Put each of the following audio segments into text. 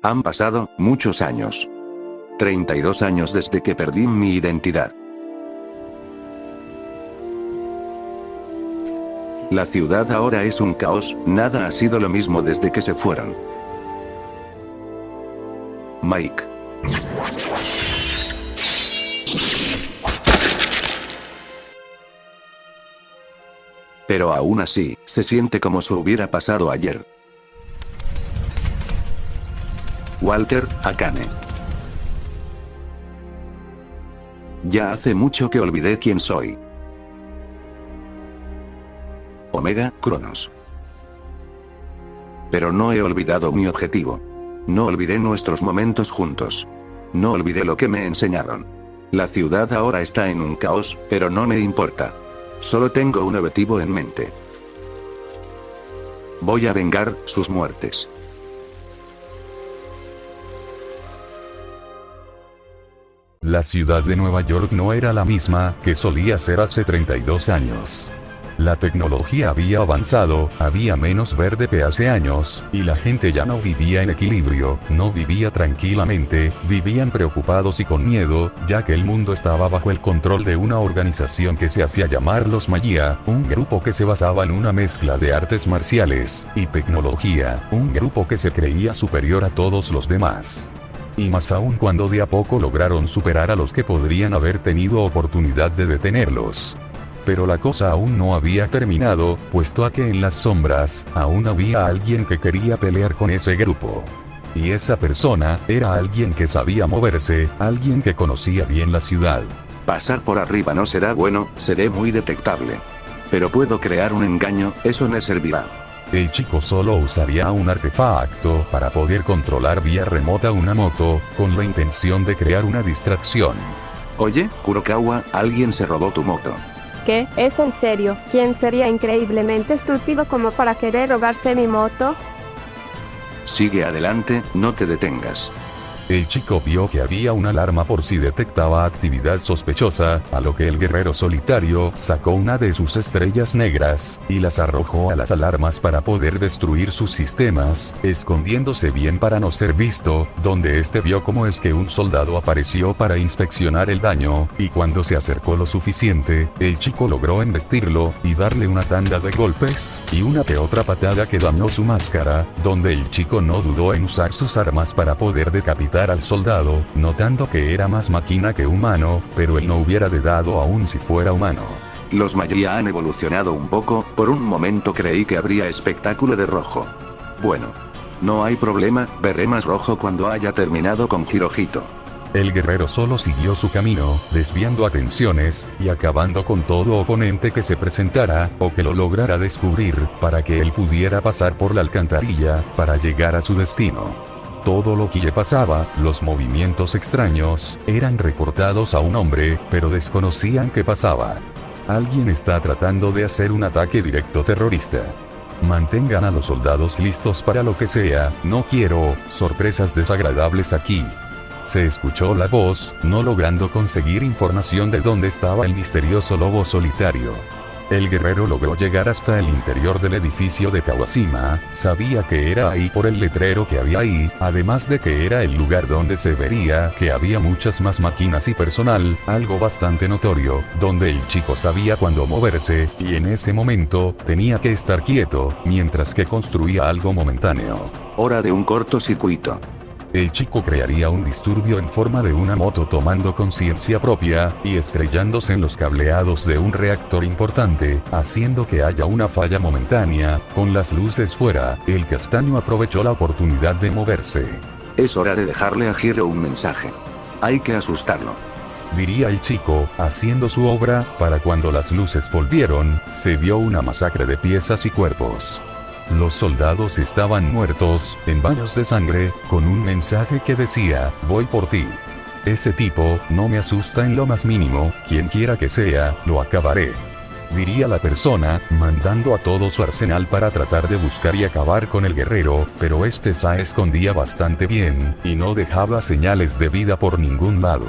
Han pasado muchos años. 32 años desde que perdí mi identidad. La ciudad ahora es un caos, nada ha sido lo mismo desde que se fueron. Mike. Pero aún así, se siente como si hubiera pasado ayer. Walter Akane. Ya hace mucho que olvidé quién soy. Omega Cronos. Pero no he olvidado mi objetivo. No olvidé nuestros momentos juntos. No olvidé lo que me enseñaron. La ciudad ahora está en un caos, pero no me importa. Solo tengo un objetivo en mente. Voy a vengar sus muertes. La ciudad de Nueva York no era la misma que solía ser hace 32 años. La tecnología había avanzado, había menos verde que hace años, y la gente ya no vivía en equilibrio, no vivía tranquilamente, vivían preocupados y con miedo, ya que el mundo estaba bajo el control de una organización que se hacía llamar los Magia, un grupo que se basaba en una mezcla de artes marciales y tecnología, un grupo que se creía superior a todos los demás. Y más aún cuando de a poco lograron superar a los que podrían haber tenido oportunidad de detenerlos. Pero la cosa aún no había terminado, puesto a que en las sombras, aún había alguien que quería pelear con ese grupo. Y esa persona, era alguien que sabía moverse, alguien que conocía bien la ciudad. Pasar por arriba no será bueno, seré muy detectable. Pero puedo crear un engaño, eso me servirá. El chico solo usaría un artefacto para poder controlar vía remota una moto, con la intención de crear una distracción. Oye, Kurokawa, alguien se robó tu moto. ¿Qué? ¿Es en serio? ¿Quién sería increíblemente estúpido como para querer robarse mi moto? Sigue adelante, no te detengas. El chico vio que había una alarma por si detectaba actividad sospechosa, a lo que el guerrero solitario sacó una de sus estrellas negras, y las arrojó a las alarmas para poder destruir sus sistemas, escondiéndose bien para no ser visto, donde este vio cómo es que un soldado apareció para inspeccionar el daño, y cuando se acercó lo suficiente, el chico logró embestirlo, y darle una tanda de golpes, y una que otra patada que dañó su máscara, donde el chico no dudó en usar sus armas para poder decapitar al soldado, notando que era más máquina que humano, pero él no hubiera dado aún si fuera humano. Los Magia han evolucionado un poco, por un momento creí que habría espectáculo de rojo. Bueno. No hay problema, veré más rojo cuando haya terminado con Hirohito. El guerrero solo siguió su camino, desviando atenciones, y acabando con todo oponente que se presentara, o que lo lograra descubrir, para que él pudiera pasar por la alcantarilla, para llegar a su destino. Todo lo que le pasaba, los movimientos extraños, eran reportados a un hombre, pero desconocían qué pasaba. Alguien está tratando de hacer un ataque directo terrorista. Mantengan a los soldados listos para lo que sea, no quiero sorpresas desagradables aquí. Se escuchó la voz, no logrando conseguir información de dónde estaba el misterioso lobo solitario. El guerrero logró llegar hasta el interior del edificio de Kawashima, sabía que era ahí por el letrero que había ahí, además de que era el lugar donde se vería que había muchas más máquinas y personal, algo bastante notorio, donde el chico sabía cuándo moverse, y en ese momento, tenía que estar quieto, mientras que construía algo momentáneo. Hora de un cortocircuito. El chico crearía un disturbio en forma de una moto tomando conciencia propia, y estrellándose en los cableados de un reactor importante, haciendo que haya una falla momentánea, con las luces fuera. El castaño aprovechó la oportunidad de moverse. Es hora de dejarle a Hiro un mensaje. Hay que asustarlo. Diría el chico, haciendo su obra, para cuando las luces volvieron, se vio una masacre de piezas y cuerpos. Los soldados estaban muertos, en baños de sangre, con un mensaje que decía, voy por ti. Ese tipo, no me asusta en lo más mínimo, quien quiera que sea, lo acabaré. Diría la persona, mandando a todo su arsenal para tratar de buscar y acabar con el guerrero, pero este se escondía bastante bien, y no dejaba señales de vida por ningún lado.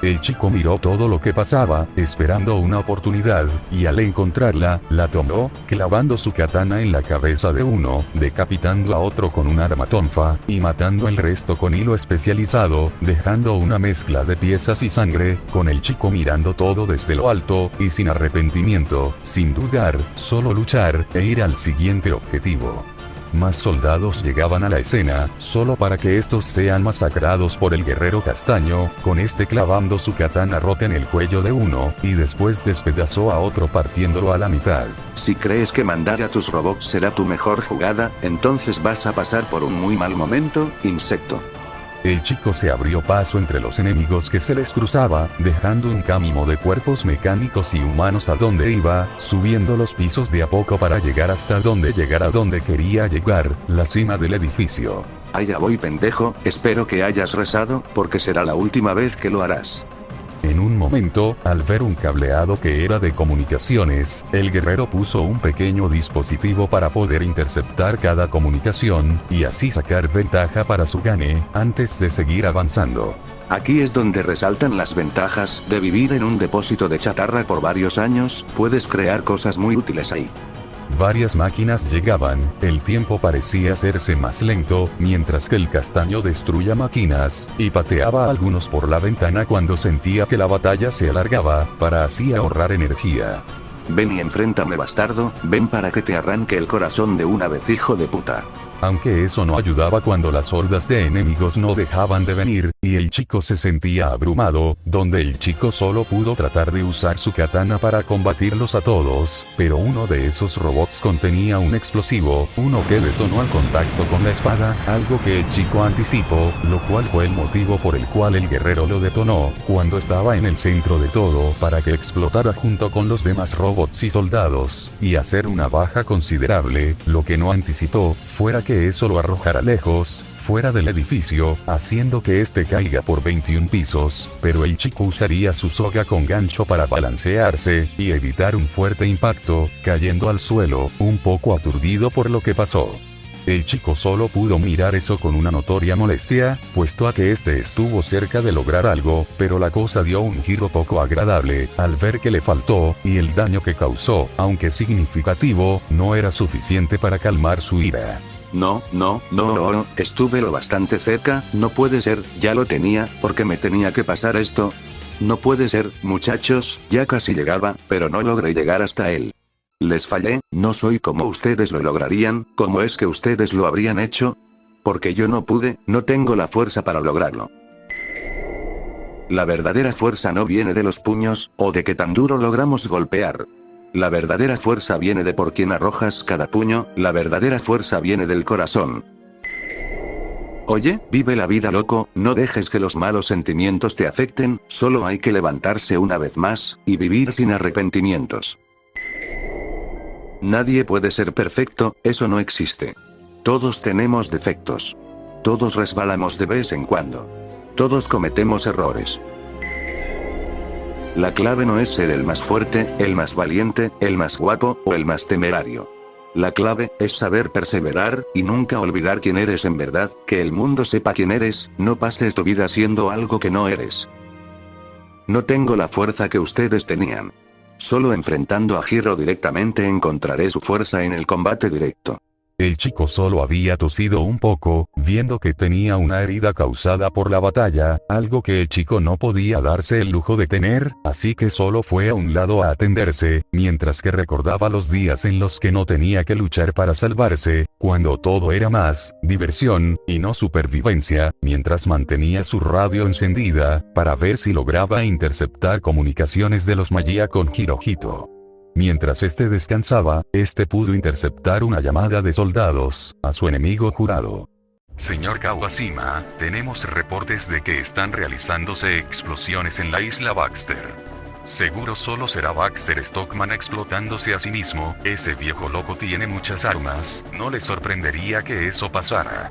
El chico miró todo lo que pasaba, esperando una oportunidad, y al encontrarla, la tomó, clavando su katana en la cabeza de uno, decapitando a otro con un arma tonfa, y matando el resto con hilo especializado, dejando una mezcla de piezas y sangre, con el chico mirando todo desde lo alto, y sin arrepentimiento, sin dudar, solo luchar, e ir al siguiente objetivo. Más soldados llegaban a la escena, solo para que estos sean masacrados por el guerrero castaño, con este clavando su katana rota en el cuello de uno, y después despedazó a otro partiéndolo a la mitad. Si crees que mandar a tus robots será tu mejor jugada, entonces vas a pasar por un muy mal momento, insecto. El chico se abrió paso entre los enemigos que se les cruzaba, dejando un camino de cuerpos mecánicos y humanos a donde iba, subiendo los pisos de a poco para llegar hasta donde quería llegar, la cima del edificio. Allá voy, pendejo, espero que hayas rezado, porque será la última vez que lo harás. En un momento, al ver un cableado que era de comunicaciones, el guerrero puso un pequeño dispositivo para poder interceptar cada comunicación, y así sacar ventaja para su gane, antes de seguir avanzando. Aquí es donde resaltan las ventajas de vivir en un depósito de chatarra por varios años, puedes crear cosas muy útiles ahí. Varias máquinas llegaban, el tiempo parecía hacerse más lento, mientras que el castaño destruía máquinas, y pateaba a algunos por la ventana cuando sentía que la batalla se alargaba, para así ahorrar energía. Ven y enfréntame, bastardo, ven para que te arranque el corazón de una vez, hijo de puta. Aunque eso no ayudaba cuando las hordas de enemigos no dejaban de venir, y el chico se sentía abrumado, donde el chico solo pudo tratar de usar su katana para combatirlos a todos, pero uno de esos robots contenía un explosivo, uno que detonó al contacto con la espada, algo que el chico anticipó, lo cual fue el motivo por el cual el guerrero lo detonó, cuando estaba en el centro de todo, para que explotara junto con los demás robots y soldados, y hacer una baja considerable, lo que no anticipó, fuera que eso lo arrojara lejos, fuera del edificio, haciendo que este caiga por 21 pisos, pero el chico usaría su soga con gancho para balancearse, y evitar un fuerte impacto, cayendo al suelo, un poco aturdido por lo que pasó. El chico solo pudo mirar eso con una notoria molestia, puesto a que este estuvo cerca de lograr algo, pero la cosa dio un giro poco agradable, al ver que le faltó, y el daño que causó, aunque significativo, no era suficiente para calmar su ira. No, estuve lo bastante cerca, no puede ser, ya lo tenía, porque me tenía que pasar esto. No puede ser, muchachos, ya casi llegaba, pero no logré llegar hasta él. Les fallé, no soy como ustedes lo lograrían, ¿cómo es que ustedes lo habrían hecho? Porque yo no pude, no tengo la fuerza para lograrlo. La verdadera fuerza no viene de los puños, o de qué tan duro logramos golpear. La verdadera fuerza viene de por quién arrojas cada puño, la verdadera fuerza viene del corazón. Oye, vive la vida, loco, no dejes que los malos sentimientos te afecten, solo hay que levantarse una vez más, y vivir sin arrepentimientos. Nadie puede ser perfecto, eso no existe. Todos tenemos defectos. Todos resbalamos de vez en cuando. Todos cometemos errores. La clave no es ser el más fuerte, el más valiente, el más guapo, o el más temerario. La clave es saber perseverar, y nunca olvidar quién eres en verdad, que el mundo sepa quién eres, no pases tu vida siendo algo que no eres. No tengo la fuerza que ustedes tenían. Solo enfrentando a Hiro directamente encontraré su fuerza en el combate directo. El chico solo había tosido un poco, viendo que tenía una herida causada por la batalla, algo que el chico no podía darse el lujo de tener, así que solo fue a un lado a atenderse, mientras que recordaba los días en los que no tenía que luchar para salvarse, cuando todo era más diversión, y no supervivencia, mientras mantenía su radio encendida, para ver si lograba interceptar comunicaciones de los Magia con Hirohito. Mientras este descansaba, este pudo interceptar una llamada de soldados, a su enemigo jurado. Señor Kawashima, tenemos reportes de que están realizándose explosiones en la isla Baxter. Seguro solo será Baxter Stockman explotándose a sí mismo, ese viejo loco tiene muchas armas, no le sorprendería que eso pasara.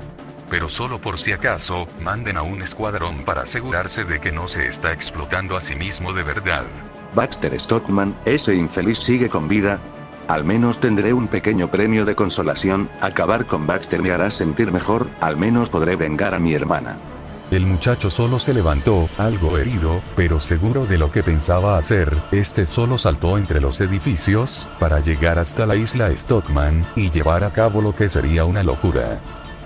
Pero solo por si acaso, manden a un escuadrón para asegurarse de que no se está explotando a sí mismo de verdad. Baxter Stockman, ese infeliz sigue con vida. Al menos tendré un pequeño premio de consolación, acabar con Baxter me hará sentir mejor, al menos podré vengar a mi hermana. El muchacho solo se levantó, algo herido, pero seguro de lo que pensaba hacer. Solo saltó entre los edificios, para llegar hasta la isla Stockman, y llevar a cabo lo que sería una locura.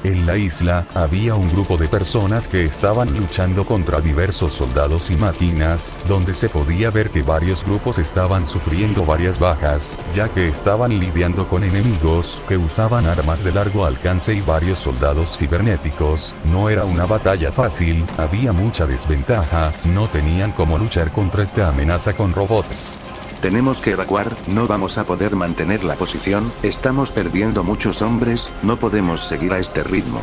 En la isla, había un grupo de personas que estaban luchando contra diversos soldados y máquinas, donde se podía ver que varios grupos estaban sufriendo varias bajas, ya que estaban lidiando con enemigos que usaban armas de largo alcance y varios soldados cibernéticos. No era una batalla fácil, había mucha desventaja, no tenían cómo luchar contra esta amenaza con robots. Tenemos que evacuar, no vamos a poder mantener la posición, estamos perdiendo muchos hombres, no podemos seguir a este ritmo.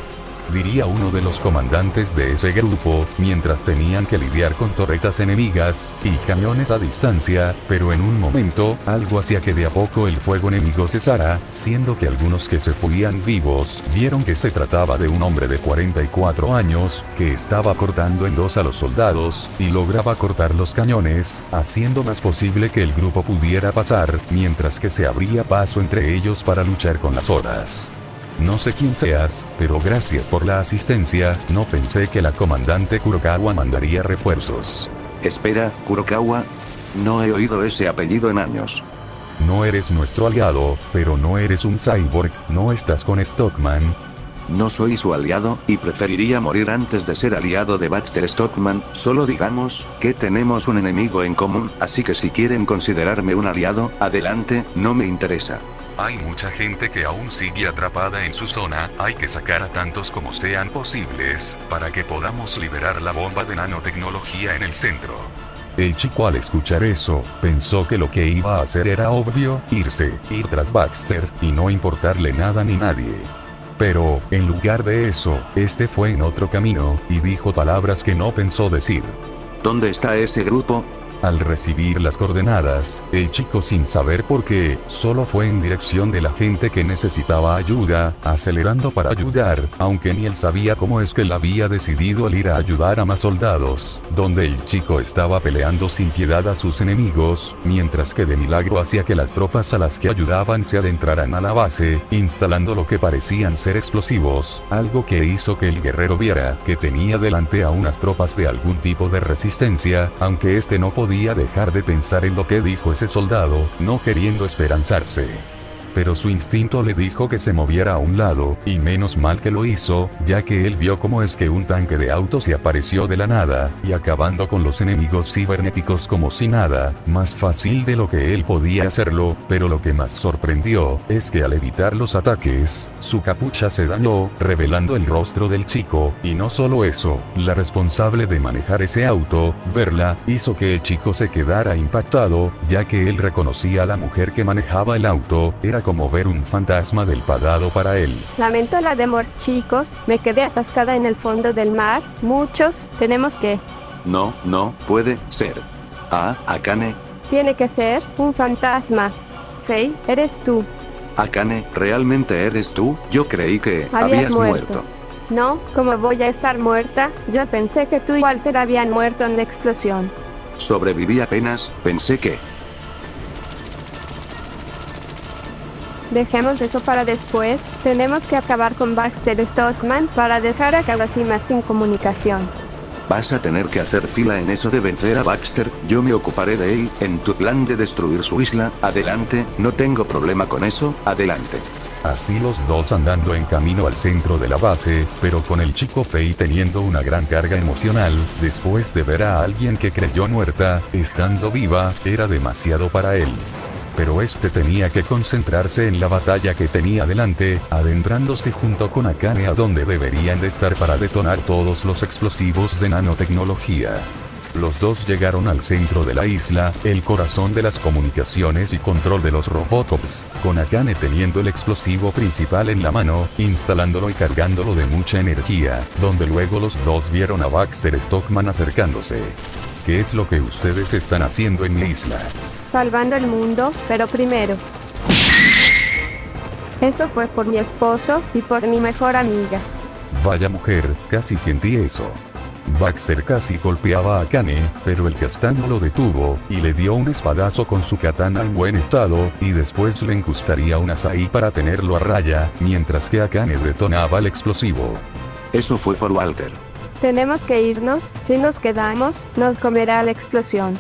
Diría uno de los comandantes de ese grupo, mientras tenían que lidiar con torretas enemigas y cañones a distancia, pero en un momento, algo hacía que de a poco el fuego enemigo cesara, siendo que algunos que se fuían vivos, vieron que se trataba de un hombre de 44 años, que estaba cortando en dos a los soldados, y lograba cortar los cañones, haciendo más posible que el grupo pudiera pasar, mientras que se abría paso entre ellos para luchar con las hordas. No sé quién seas, pero gracias por la asistencia, no pensé que la comandante Kurokawa mandaría refuerzos. Espera, Kurokawa. No he oído ese apellido en años. No eres nuestro aliado, pero no eres un cyborg, no estás con Stockman. No soy su aliado, y preferiría morir antes de ser aliado de Baxter Stockman, solo digamos, que tenemos un enemigo en común, así que si quieren considerarme un aliado, adelante, no me interesa. Hay mucha gente que aún sigue atrapada en su zona, hay que sacar a tantos como sean posibles, para que podamos liberar la bomba de nanotecnología en el centro. El chico al escuchar eso, pensó que lo que iba a hacer era obvio, ir tras Baxter, y no importarle nada ni nadie. Pero, en lugar de eso, fue en otro camino, y dijo palabras que no pensó decir. ¿Dónde está ese grupo? Al recibir las coordenadas, el chico sin saber por qué, solo fue en dirección de la gente que necesitaba ayuda, acelerando para ayudar, aunque ni él sabía cómo es que él había decidido el ir a ayudar a más soldados, donde el chico estaba peleando sin piedad a sus enemigos, mientras que de milagro hacía que las tropas a las que ayudaban se adentraran a la base, instalando lo que parecían ser explosivos, algo que hizo que el guerrero viera que tenía delante a unas tropas de algún tipo de resistencia, aunque no podía dejar de pensar en lo que dijo ese soldado, no queriendo esperanzarse. Pero su instinto le dijo que se moviera a un lado, y menos mal que lo hizo, ya que él vio cómo es que un tanque de auto se apareció de la nada, y acabando con los enemigos cibernéticos como si nada, más fácil de lo que él podía hacerlo, pero lo que más sorprendió, es que al evitar los ataques, su capucha se dañó, revelando el rostro del chico, y no solo eso, la responsable de manejar ese auto, verla, hizo que el chico se quedara impactado, ya que él reconocía a la mujer que manejaba el auto, era como ver un fantasma del pasado para él. Lamento la demora, chicos, me quedé atascada en el fondo del mar, muchos, tenemos que... No, no, puede ser. Ah, Akane. Tiene que ser un fantasma. Faye, eres tú. Akane, ¿realmente eres tú? Yo creí que habías muerto. No, ¿cómo voy a estar muerta? Yo pensé que tú y Walter habían muerto en la explosión. Sobreviví apenas, pensé que... Dejemos eso para después, tenemos que acabar con Baxter Stockman para dejar a Kawashima sin comunicación. Vas a tener que hacer fila en eso de vencer a Baxter, yo me ocuparé de él, en tu plan de destruir su isla, adelante, no tengo problema con eso, adelante. Así los dos andando en camino al centro de la base, pero con el chico Faye teniendo una gran carga emocional, después de ver a alguien que creyó muerta, estando viva, era demasiado para él. Pero tenía que concentrarse en la batalla que tenía delante, adentrándose junto con Akane a donde deberían de estar para detonar todos los explosivos de nanotecnología. Los dos llegaron al centro de la isla, el corazón de las comunicaciones y control de los Robocops, con Akane teniendo el explosivo principal en la mano, instalándolo y cargándolo de mucha energía, donde luego los dos vieron a Baxter Stockman acercándose. ¿Qué es lo que ustedes están haciendo en mi isla? Salvando el mundo, pero primero. Eso fue por mi esposo y por mi mejor amiga. Vaya mujer, casi sentí eso. Baxter casi golpeaba a Akane, pero el castaño lo detuvo, y le dio un espadazo con su katana en buen estado, y después le incrustaría un asai para tenerlo a raya, mientras que Akane detonaba el explosivo. Eso fue por Walter. Tenemos que irnos, si nos quedamos, nos comerá la explosión.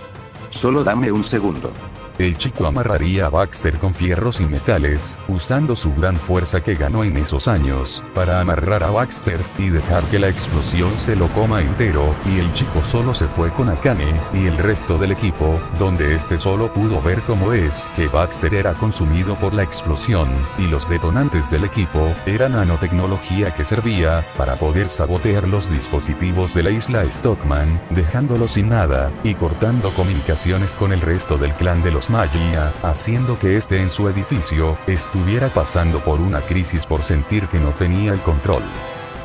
Solo dame un segundo. El chico amarraría a Baxter con fierros y metales, usando su gran fuerza que ganó en esos años, para amarrar a Baxter, y dejar que la explosión se lo coma entero, y el chico solo se fue con Akane, y el resto del equipo, donde este solo pudo ver cómo es, que Baxter era consumido por la explosión, y los detonantes del equipo, era nanotecnología que servía, para poder sabotear los dispositivos de la isla Stockman, dejándolos sin nada, y cortando comunicaciones con el resto del clan de los Magia, haciendo que este en su edificio, estuviera pasando por una crisis por sentir que no tenía el control.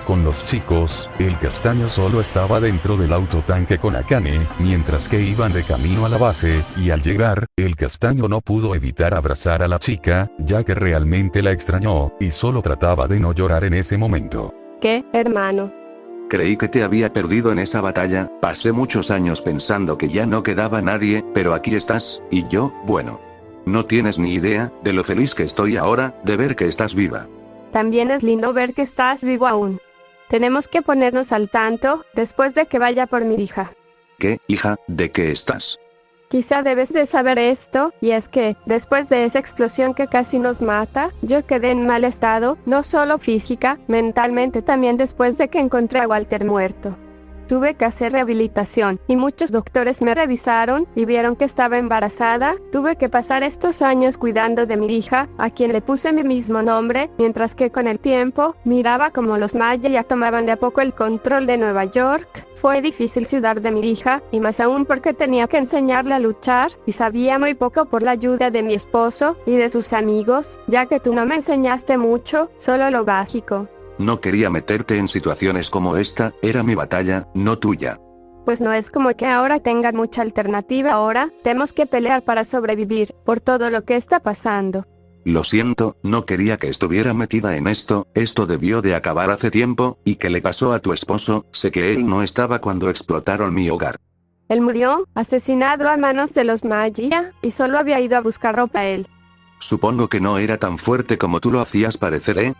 Con los chicos, el castaño solo estaba dentro del autotanque con Akane, mientras que iban de camino a la base, y al llegar, el castaño no pudo evitar abrazar a la chica, ya que realmente la extrañó, y solo trataba de no llorar en ese momento. ¿Qué, hermano? Creí que te había perdido en esa batalla, pasé muchos años pensando que ya no quedaba nadie, pero aquí estás, y yo, bueno. No tienes ni idea, de lo feliz que estoy ahora, de ver que estás viva. También es lindo ver que estás vivo aún. Tenemos que ponernos al tanto, después de que vaya por mi hija. ¿Qué, hija, de qué estás? Quizá debes de saber esto, y es que, después de esa explosión que casi nos mata, yo quedé en mal estado, no solo física, mentalmente también después de que encontré a Walter muerto. Tuve que hacer rehabilitación, y muchos doctores me revisaron, y vieron que estaba embarazada. Tuve que pasar estos años cuidando de mi hija, a quien le puse mi mismo nombre, mientras que con el tiempo, miraba como los Maya ya tomaban de a poco el control de Nueva York. Fue difícil cuidar de mi hija, y más aún porque tenía que enseñarle a luchar, y sabía muy poco por la ayuda de mi esposo, y de sus amigos, ya que tú no me enseñaste mucho, solo lo básico. No quería meterte en situaciones como esta, era mi batalla, no tuya. Pues no es como que ahora tenga mucha alternativa ahora, tenemos que pelear para sobrevivir, por todo lo que está pasando. Lo siento, no quería que estuviera metida en esto debió de acabar hace tiempo, ¿y qué le pasó a tu esposo? Sé que él no estaba cuando explotaron mi hogar. Él murió, asesinado a manos de los Magia, y solo había ido a buscar ropa él. Supongo que no era tan fuerte como tú lo hacías parecer, ¿eh?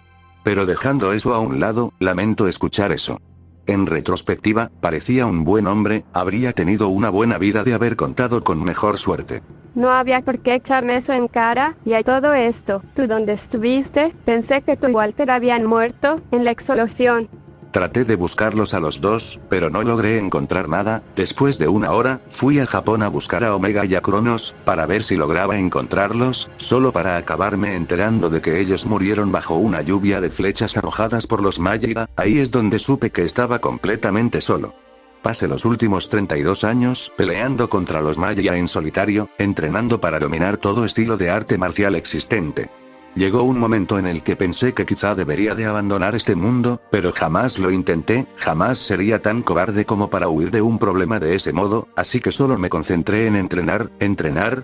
Pero dejando eso a un lado, lamento escuchar eso. En retrospectiva, parecía un buen hombre, habría tenido una buena vida de haber contado con mejor suerte. No había por qué echarme eso en cara, y a todo esto, ¿tú dónde estuviste? Pensé que tú y Walter habían muerto, en la explosión. Traté de buscarlos a los dos, pero no logré encontrar nada. Después de una hora, fui a Japón a buscar a Omega y a Cronos, para ver si lograba encontrarlos, solo para acabarme enterando de que ellos murieron bajo una lluvia de flechas arrojadas por los Maya. Ahí es donde supe que estaba completamente solo. Pasé los últimos 32 años peleando contra los Maya en solitario, entrenando para dominar todo estilo de arte marcial existente. Llegó un momento en el que pensé que quizá debería de abandonar este mundo, pero jamás lo intenté, jamás sería tan cobarde como para huir de un problema de ese modo, así que solo me concentré en entrenar,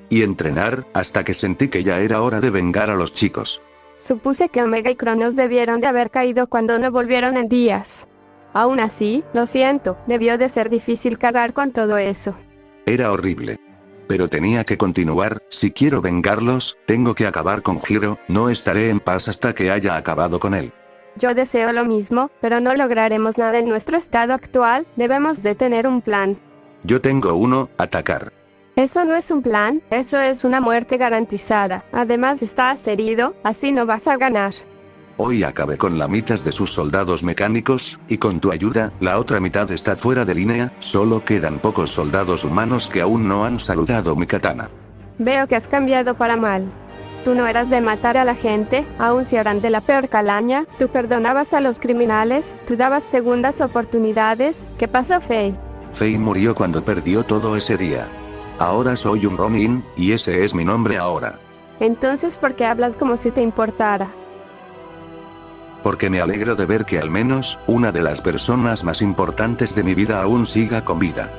y entrenar, hasta que sentí que ya era hora de vengar a los chicos. Supuse que Omega y Cronos debieron de haber caído cuando no volvieron en días. Aún así, lo siento, debió de ser difícil cargar con todo eso. Era horrible. Pero tenía que continuar, si quiero vengarlos, tengo que acabar con Hiro, no estaré en paz hasta que haya acabado con él. Yo deseo lo mismo, pero no lograremos nada en nuestro estado actual, debemos de tener un plan. Yo tengo uno, atacar. Eso no es un plan, eso es una muerte garantizada, además estás herido, así no vas a ganar. Hoy acabé con la mitad de sus soldados mecánicos, y con tu ayuda, la otra mitad está fuera de línea, solo quedan pocos soldados humanos que aún no han saludado mi katana. Veo que has cambiado para mal. Tú no eras de matar a la gente, aun si eran de la peor calaña, tú perdonabas a los criminales, tú dabas segundas oportunidades. ¿Qué pasó, Faye? Faye murió cuando perdió todo ese día. Ahora soy un Ronin, y ese es mi nombre ahora. Entonces, ¿por qué hablas como si te importara? Porque me alegro de ver que al menos, una de las personas más importantes de mi vida aún siga con vida.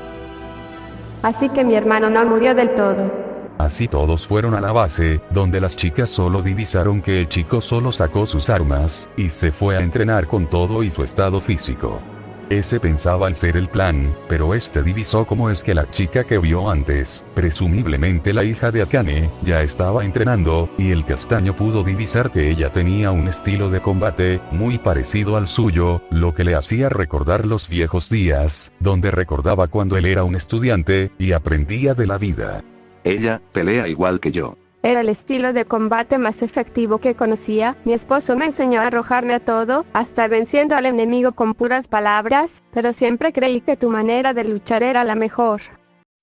Así que mi hermano no murió del todo. Así todos fueron a la base, donde las chicas solo divisaron que el chico solo sacó sus armas, y se fue a entrenar con todo y su estado físico. Ese pensaba el ser el plan, pero este divisó cómo es que la chica que vio antes, presumiblemente la hija de Akane, ya estaba entrenando, y el castaño pudo divisar que ella tenía un estilo de combate muy parecido al suyo, lo que le hacía recordar los viejos días, donde recordaba cuando él era un estudiante, y aprendía de la vida. Ella pelea igual que yo. Era el estilo de combate más efectivo que conocía. Mi esposo me enseñó a arrojarme a todo, hasta venciendo al enemigo con puras palabras, pero siempre creí que tu manera de luchar era la mejor.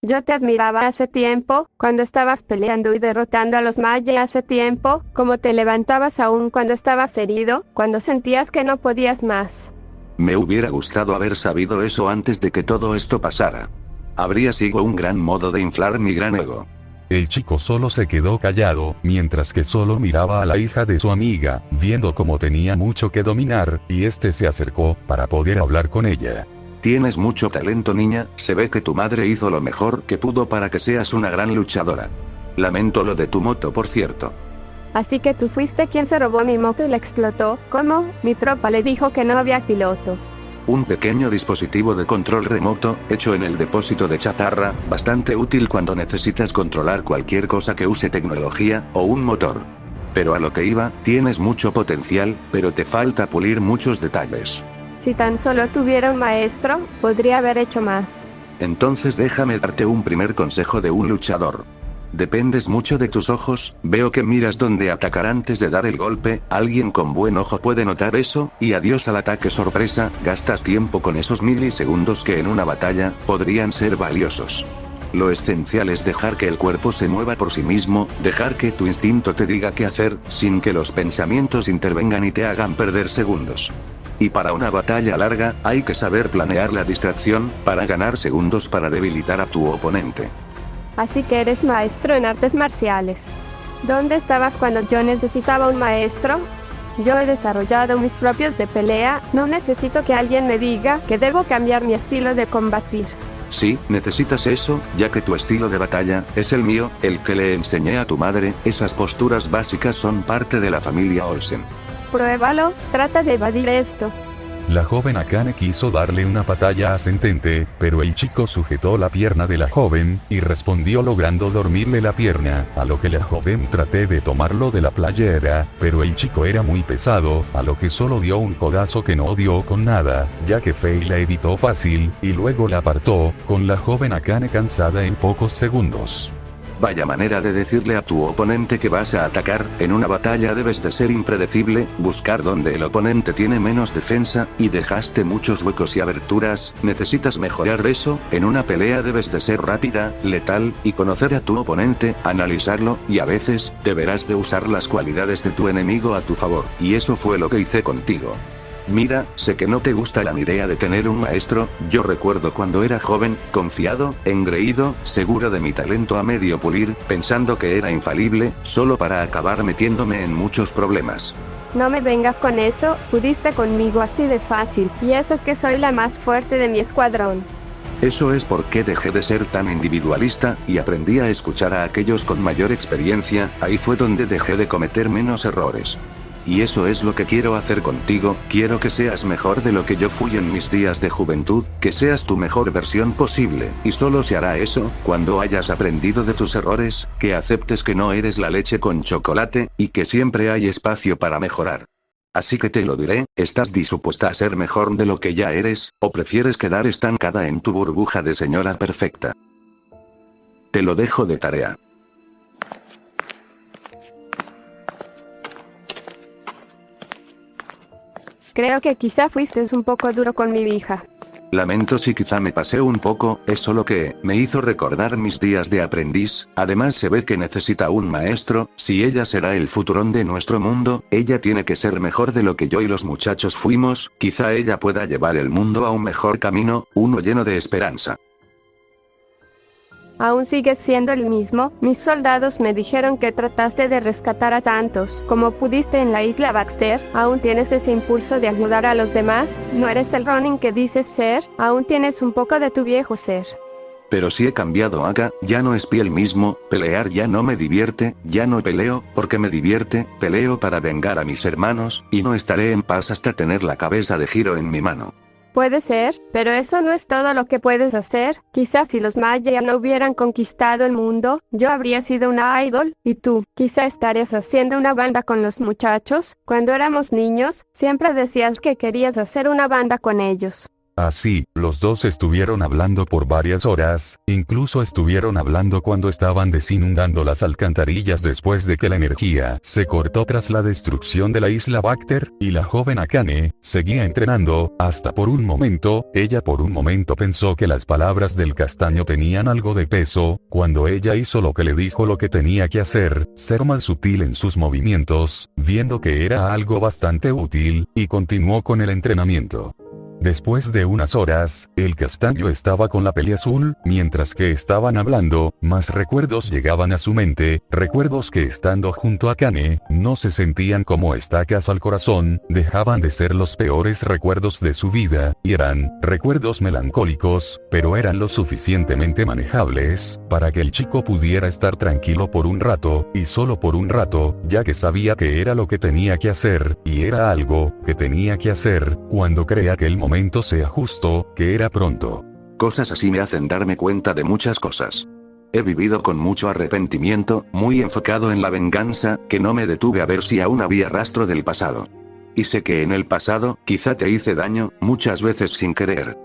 Yo te admiraba hace tiempo, cuando estabas peleando y derrotando a los Malle hace tiempo, como te levantabas aún cuando estabas herido, cuando sentías que no podías más. Me hubiera gustado haber sabido eso antes de que todo esto pasara. Habría sido un gran modo de inflar mi gran ego. El chico solo se quedó callado, mientras que solo miraba a la hija de su amiga, viendo cómo tenía mucho que dominar, y este se acercó, para poder hablar con ella. Tienes mucho talento, niña, se ve que tu madre hizo lo mejor que pudo para que seas una gran luchadora. Lamento lo de tu moto, por cierto. Así que tú fuiste quien se robó mi moto y la explotó. ¿Cómo? Mi tropa le dijo que no había piloto. Un pequeño dispositivo de control remoto, hecho en el depósito de chatarra, bastante útil cuando necesitas controlar cualquier cosa que use tecnología, o un motor. Pero a lo que iba, tienes mucho potencial, pero te falta pulir muchos detalles. Si tan solo tuviera un maestro, podría haber hecho más. Entonces déjame darte un primer consejo de un luchador. Dependes mucho de tus ojos, veo que miras dónde atacar antes de dar el golpe, alguien con buen ojo puede notar eso, y adiós al ataque sorpresa, gastas tiempo con esos milisegundos que en una batalla, podrían ser valiosos. Lo esencial es dejar que el cuerpo se mueva por sí mismo, dejar que tu instinto te diga qué hacer, sin que los pensamientos intervengan y te hagan perder segundos. Y para una batalla larga, hay que saber planear la distracción, para ganar segundos para debilitar a tu oponente. Así que eres maestro en artes marciales. ¿Dónde estabas cuando yo necesitaba un maestro? Yo he desarrollado mis propios de pelea, no necesito que alguien me diga que debo cambiar mi estilo de combatir. Sí, necesitas eso, ya que tu estilo de batalla es el mío, el que le enseñé a tu madre, esas posturas básicas son parte de la familia Olsen. Pruébalo, trata de evadir esto. La joven Akane quiso darle una patada ascendente, pero el chico sujetó la pierna de la joven, y respondió logrando dormirle la pierna, a lo que la joven traté de tomarlo de la playera, pero el chico era muy pesado, a lo que solo dio un codazo que no dio con nada, ya que Fei la evitó fácil, y luego la apartó, con la joven Akane cansada en pocos segundos. Vaya manera de decirle a tu oponente que vas a atacar, en una batalla debes de ser impredecible, buscar donde el oponente tiene menos defensa, y dejaste muchos huecos y aberturas, necesitas mejorar eso, en una pelea debes de ser rápida, letal, y conocer a tu oponente, analizarlo, y a veces, deberás de usar las cualidades de tu enemigo a tu favor, y eso fue lo que hice contigo. Mira, sé que no te gusta la idea de tener un maestro, yo recuerdo cuando era joven, confiado, engreído, seguro de mi talento a medio pulir, pensando que era infalible, solo para acabar metiéndome en muchos problemas. No me vengas con eso, pudiste conmigo así de fácil, y eso que soy la más fuerte de mi escuadrón. Eso es porque dejé de ser tan individualista, y aprendí a escuchar a aquellos con mayor experiencia, ahí fue donde dejé de cometer menos errores. Y eso es lo que quiero hacer contigo, quiero que seas mejor de lo que yo fui en mis días de juventud, que seas tu mejor versión posible, y solo se hará eso, cuando hayas aprendido de tus errores, que aceptes que no eres la leche con chocolate, y que siempre hay espacio para mejorar. Así que te lo diré, ¿estás dispuesta a ser mejor de lo que ya eres, o prefieres quedar estancada en tu burbuja de señora perfecta? Te lo dejo de tarea. Creo que quizá fuiste un poco duro con mi hija. Lamento si quizá me pasé un poco, es solo que, me hizo recordar mis días de aprendiz, además se ve que necesita un maestro, si ella será el futurón de nuestro mundo, ella tiene que ser mejor de lo que yo y los muchachos fuimos, quizá ella pueda llevar el mundo a un mejor camino, uno lleno de esperanza. Aún sigues siendo el mismo, mis soldados me dijeron que trataste de rescatar a tantos como pudiste en la isla Baxter, aún tienes ese impulso de ayudar a los demás, no eres el Ronin que dices ser, aún tienes un poco de tu viejo ser. Pero si he cambiado acá, ya no es piel mismo, pelear ya no me divierte, ya no peleo, porque me divierte, peleo para vengar a mis hermanos, y no estaré en paz hasta tener la cabeza de Hiro en mi mano. Puede ser, pero eso no es todo lo que puedes hacer. Quizás si los Maya no hubieran conquistado el mundo, yo habría sido una idol, y tú, quizá estarías haciendo una banda con los muchachos. Cuando éramos niños, siempre decías que querías hacer una banda con ellos. Así, los dos estuvieron hablando por varias horas, incluso estuvieron hablando cuando estaban desinundando las alcantarillas después de que la energía se cortó tras la destrucción de la isla Bacter, y la joven Akane seguía entrenando, hasta por un momento, ella por un momento pensó que las palabras del castaño tenían algo de peso, cuando ella hizo lo que le dijo lo que tenía que hacer, ser más sutil en sus movimientos, viendo que era algo bastante útil, y continuó con el entrenamiento. Después de unas horas, el castaño estaba con la peli azul, mientras que estaban hablando, más recuerdos llegaban a su mente, recuerdos que estando junto a Akane, no se sentían como estacas al corazón, dejaban de ser los peores recuerdos de su vida, y eran recuerdos melancólicos, pero eran lo suficientemente manejables, para que el chico pudiera estar tranquilo por un rato, y solo por un rato, ya que sabía que era lo que tenía que hacer, y era algo que tenía que hacer, cuando crea que el momento sea justo, que era pronto. Cosas así me hacen darme cuenta de muchas cosas. He vivido con mucho arrepentimiento, muy enfocado en la venganza, que no me detuve a ver si aún había rastro del pasado. Y sé que en el pasado, quizá te hice daño, muchas veces sin querer.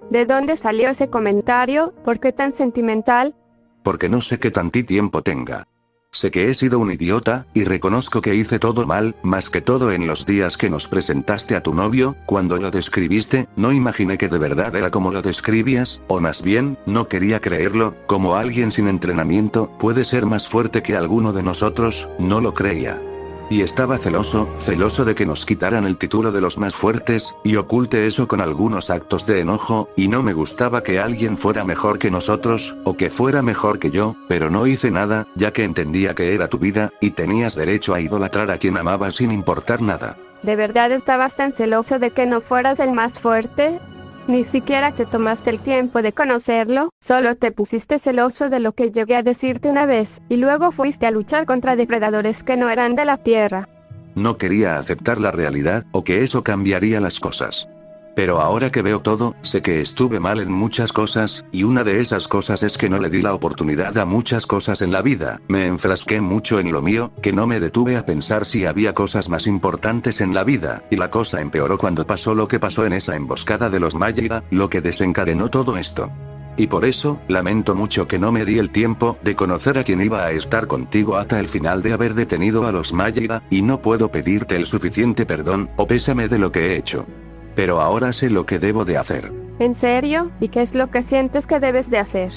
¿De dónde salió ese comentario? ¿Por qué tan sentimental? Porque no sé qué tanti tiempo tenga. Sé que he sido un idiota, y reconozco que hice todo mal, más que todo en los días que nos presentaste a tu novio, cuando lo describiste, no imaginé que de verdad era como lo describías, o más bien, no quería creerlo, como alguien sin entrenamiento, puede ser más fuerte que alguno de nosotros, no lo creía. Y estaba celoso de que nos quitaran el título de los más fuertes, y oculté eso con algunos actos de enojo, y no me gustaba que alguien fuera mejor que nosotros, o que fuera mejor que yo, pero no hice nada, ya que entendía que era tu vida, y tenías derecho a idolatrar a quien amabas sin importar nada. ¿De verdad estabas tan celoso de que no fueras el más fuerte? Ni siquiera te tomaste el tiempo de conocerlo, solo te pusiste celoso de lo que llegué a decirte una vez, y luego fuiste a luchar contra depredadores que no eran de la tierra. No quería aceptar la realidad, o que eso cambiaría las cosas. Pero ahora que veo todo, sé que estuve mal en muchas cosas, y una de esas cosas es que no le di la oportunidad a muchas cosas en la vida, me enfrasqué mucho en lo mío, que no me detuve a pensar si había cosas más importantes en la vida, y la cosa empeoró cuando pasó lo que pasó en esa emboscada de los Maya, lo que desencadenó todo esto. Y por eso, lamento mucho que no me di el tiempo de conocer a quien iba a estar contigo hasta el final de haber detenido a los Maya, y no puedo pedirte el suficiente perdón, o pésame de lo que he hecho. Pero ahora sé lo que debo de hacer. ¿En serio? ¿Y qué es lo que sientes que debes de hacer?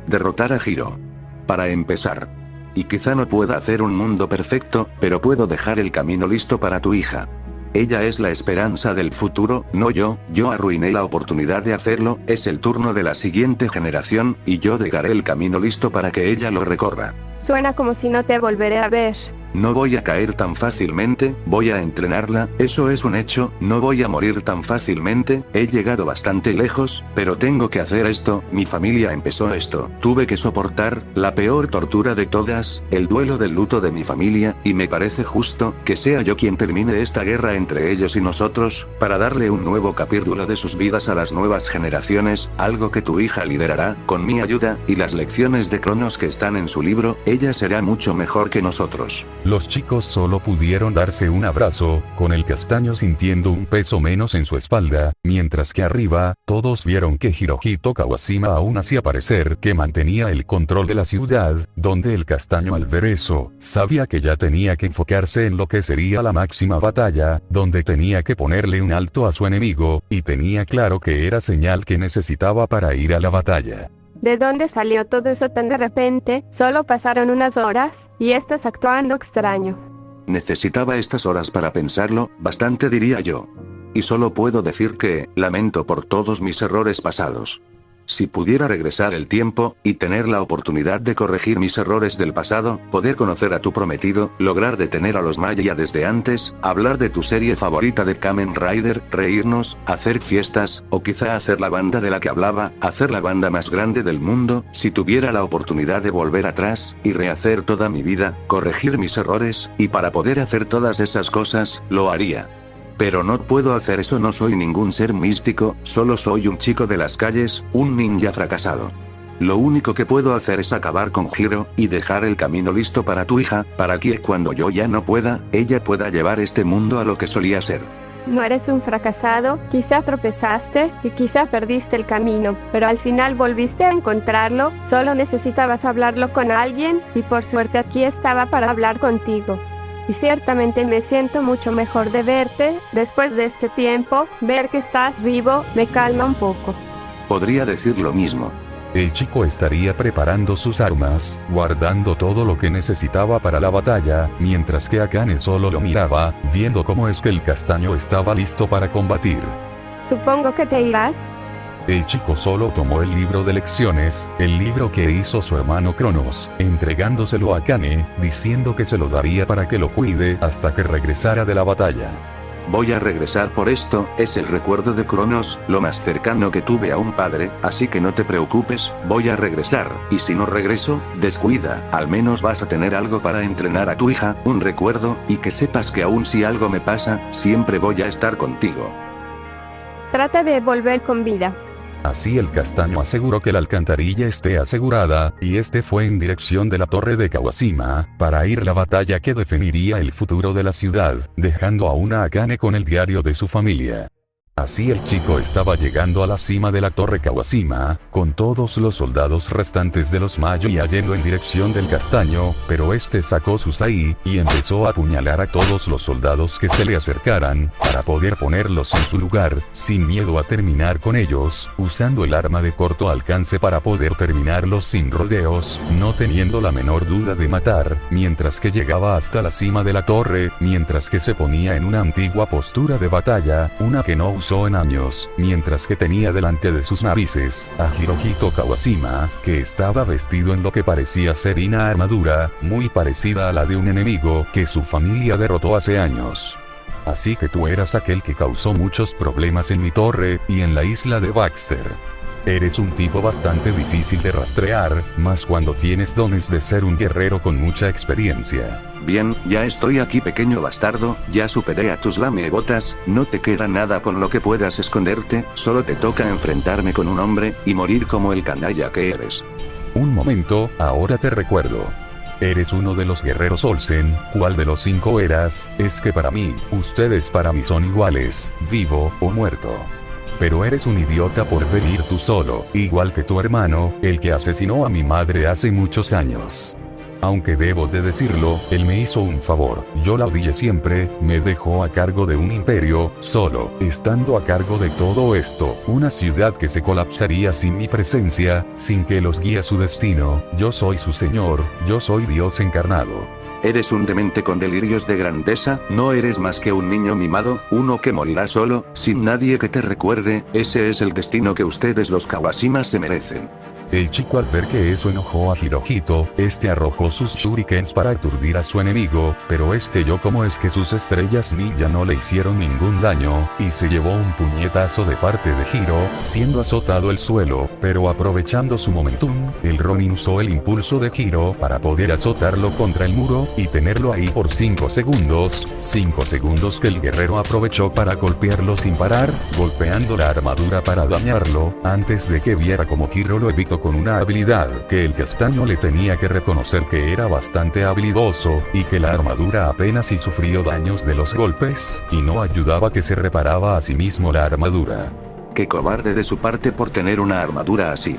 Derrotar a Hiro. Para empezar. Y quizá no pueda hacer un mundo perfecto, pero puedo dejar el camino listo para tu hija. Ella es la esperanza del futuro, no yo arruiné la oportunidad de hacerlo, es el turno de la siguiente generación, y yo dejaré el camino listo para que ella lo recorra. Suena como si no te volveré a ver. No voy a caer tan fácilmente, voy a entrenarla, eso es un hecho, no voy a morir tan fácilmente, he llegado bastante lejos, pero tengo que hacer esto, mi familia empezó esto, tuve que soportar la peor tortura de todas, el duelo del luto de mi familia, y me parece justo que sea yo quien termine esta guerra entre ellos y nosotros, para darle un nuevo capítulo de sus vidas a las nuevas generaciones, algo que tu hija liderará, con mi ayuda, y las lecciones de Cronos que están en su libro, ella será mucho mejor que nosotros. Los chicos solo pudieron darse un abrazo, con el castaño sintiendo un peso menos en su espalda, mientras que arriba, todos vieron que Hirohito Kawashima aún hacía parecer que mantenía el control de la ciudad, donde el castaño al ver eso, sabía que ya tenía que enfocarse en lo que sería la máxima batalla, donde tenía que ponerle un alto a su enemigo, y tenía claro que era señal que necesitaba para ir a la batalla. ¿De dónde salió todo eso tan de repente? Solo pasaron unas horas, y estás actuando extraño. Necesitaba estas horas para pensarlo, bastante diría yo. Y solo puedo decir que, lamento por todos mis errores pasados. Si pudiera regresar el tiempo, y tener la oportunidad de corregir mis errores del pasado, poder conocer a tu prometido, lograr detener a los Maya desde antes, hablar de tu serie favorita de Kamen Rider, reírnos, hacer fiestas, o quizá hacer la banda de la que hablaba, hacer la banda más grande del mundo, si tuviera la oportunidad de volver atrás, y rehacer toda mi vida, corregir mis errores, y para poder hacer todas esas cosas, lo haría. Pero no puedo hacer eso, no soy ningún ser místico, solo soy un chico de las calles, un ninja fracasado. Lo único que puedo hacer es acabar con Hiro, y dejar el camino listo para tu hija, para que cuando yo ya no pueda, ella pueda llevar este mundo a lo que solía ser. No eres un fracasado, quizá tropezaste, y quizá perdiste el camino, pero al final volviste a encontrarlo, solo necesitabas hablarlo con alguien, y por suerte aquí estaba para hablar contigo. Y ciertamente me siento mucho mejor de verte, después de este tiempo, ver que estás vivo, me calma un poco. Podría decir lo mismo. El chico estaría preparando sus armas, guardando todo lo que necesitaba para la batalla, mientras que Akane solo lo miraba, viendo cómo es que el castaño estaba listo para combatir. Supongo que te irás. El chico solo tomó el libro de lecciones, el libro que hizo su hermano Cronos, entregándoselo a Akane, diciendo que se lo daría para que lo cuide hasta que regresara de la batalla. Voy a regresar por esto, es el recuerdo de Cronos, lo más cercano que tuve a un padre, así que no te preocupes, voy a regresar, y si no regreso, descuida, al menos vas a tener algo para entrenar a tu hija, un recuerdo, y que sepas que aun si algo me pasa, siempre voy a estar contigo. Trata de volver con vida. Así el castaño aseguró que la alcantarilla esté asegurada, y este fue en dirección de la torre de Kawashima, para ir a la batalla que definiría el futuro de la ciudad, dejando aún a Akane con el diario de su familia. Así el chico estaba llegando a la cima de la torre Kawashima, con todos los soldados restantes de los Mayo y yendo en dirección del castaño, pero este sacó su Sai, y empezó a apuñalar a todos los soldados que se le acercaran, para poder ponerlos en su lugar, sin miedo a terminar con ellos, usando el arma de corto alcance para poder terminarlos sin rodeos, no teniendo la menor duda de matar, mientras que llegaba hasta la cima de la torre, mientras que se ponía en una antigua postura de batalla, una que no usó en años, mientras que tenía delante de sus narices a Hirohito Kawashima, que estaba vestido en lo que parecía ser una armadura, muy parecida a la de un enemigo que su familia derrotó hace años. Así que tú eras aquel que causó muchos problemas en mi torre, y en la isla de Baxter. Eres un tipo bastante difícil de rastrear, más cuando tienes dones de ser un guerrero con mucha experiencia. Bien, ya estoy aquí, pequeño bastardo, ya superé a tus lamebotas, no te queda nada con lo que puedas esconderte, solo te toca enfrentarme con un hombre, y morir como el canalla que eres. Un momento, ahora te recuerdo. Eres uno de los guerreros Olsen, ¿cuál de los 5 eras? Es que para mí, ustedes para mí son iguales, vivo o muerto. Pero eres un idiota por venir tú solo, igual que tu hermano, el que asesinó a mi madre hace muchos años. Aunque debo de decirlo, él me hizo un favor, yo la odié siempre, me dejó a cargo de un imperio, solo, estando a cargo de todo esto, una ciudad que se colapsaría sin mi presencia, sin que los guíe a su destino, yo soy su señor, yo soy Dios encarnado. Eres un demente con delirios de grandeza, no eres más que un niño mimado, uno que morirá solo, sin nadie que te recuerde, ese es el destino que ustedes los Kawashimas se merecen. El chico al ver que eso enojó a Hirohito, este arrojó sus shurikens para aturdir a su enemigo, pero este oyó cómo es que sus estrellas ninja no le hicieron ningún daño, y se llevó un puñetazo de parte de Hiro, siendo azotado el suelo, pero aprovechando su momentum, el Ronin usó el impulso de Hiro para poder azotarlo contra el muro, y tenerlo ahí por 5 segundos que el guerrero aprovechó para golpearlo sin parar, golpeando la armadura para dañarlo, antes de que viera como Hiro lo evitó con una habilidad que el castaño le tenía que reconocer que era bastante habilidoso, y que la armadura apenas si sufrió daños de los golpes, y no ayudaba que se reparaba a sí mismo la armadura. Qué cobarde de su parte por tener una armadura así.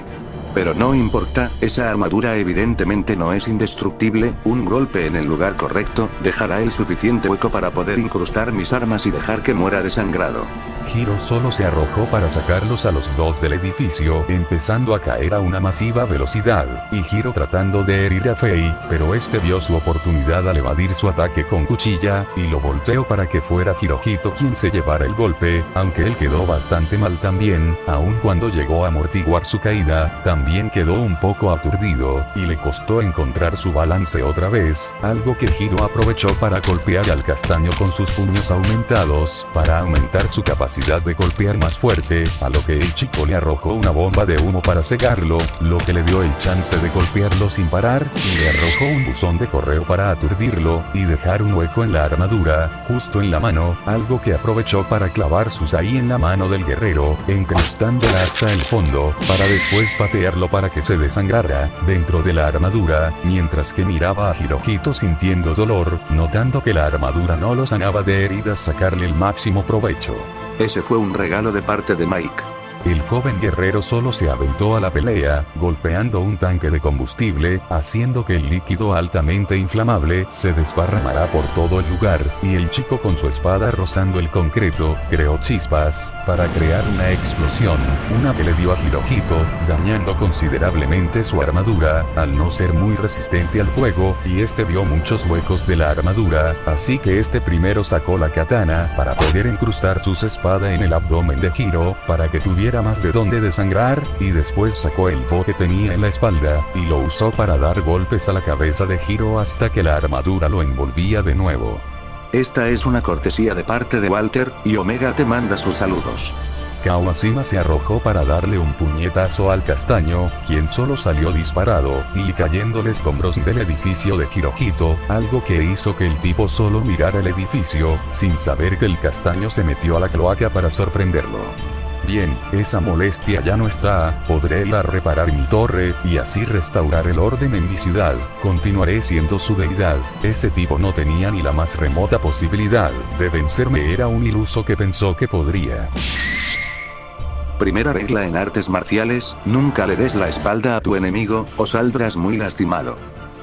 Pero no importa, esa armadura evidentemente no es indestructible, un golpe en el lugar correcto, dejará el suficiente hueco para poder incrustar mis armas y dejar que muera desangrado. Hiro solo se arrojó para sacarlos a los dos del edificio, empezando a caer a una masiva velocidad, y Hiro tratando de herir a Fei, pero este vio su oportunidad al evadir su ataque con cuchilla, y lo volteó para que fuera Hirohito quien se llevara el golpe, aunque él quedó bastante mal también, aun cuando llegó a amortiguar su caída, también quedó un poco aturdido, y le costó encontrar su balance otra vez, algo que Hiro aprovechó para golpear al castaño con sus puños aumentados, para aumentar su capacidad capacidad de golpear más fuerte, a lo que el chico le arrojó una bomba de humo para cegarlo, lo que le dio el chance de golpearlo sin parar, y le arrojó un buzón de correo para aturdirlo, y dejar un hueco en la armadura, justo en la mano, algo que aprovechó para clavar su Sai en la mano del guerrero, incrustándola hasta el fondo, para después patearlo para que se desangrara, dentro de la armadura, mientras que miraba a Hirohito sintiendo dolor, notando que la armadura no lo sanaba de heridas, sacarle el máximo provecho. Ese fue un regalo de parte de Mike. El joven guerrero solo se aventó a la pelea, golpeando un tanque de combustible, haciendo que el líquido altamente inflamable se desparramara por todo el lugar, y el chico con su espada rozando el concreto, creó chispas, para crear una explosión, una que le dio a Hirohito, dañando considerablemente su armadura, al no ser muy resistente al fuego, y este vio muchos huecos de la armadura, así que este primero sacó la katana, para poder incrustar su espada en el abdomen de Hiro, para que tuviera más de donde desangrar, y después sacó el fo que tenía en la espalda, y lo usó para dar golpes a la cabeza de Hiro hasta que la armadura lo envolvía de nuevo. Esta es una cortesía de parte de Walter, y Omega te manda sus saludos. Kawashima se arrojó para darle un puñetazo al castaño, quien solo salió disparado, y cayéndole escombros del edificio de Hirohito, algo que hizo que el tipo solo mirara el edificio, sin saber que el castaño se metió a la cloaca para sorprenderlo. Bien, esa molestia ya no está, podré ir a reparar mi torre, y así restaurar el orden en mi ciudad, continuaré siendo su deidad. Ese tipo no tenía ni la más remota posibilidad de vencerme, era un iluso que pensó que podría. Primera regla en artes marciales, nunca le des la espalda a tu enemigo, o saldrás muy lastimado.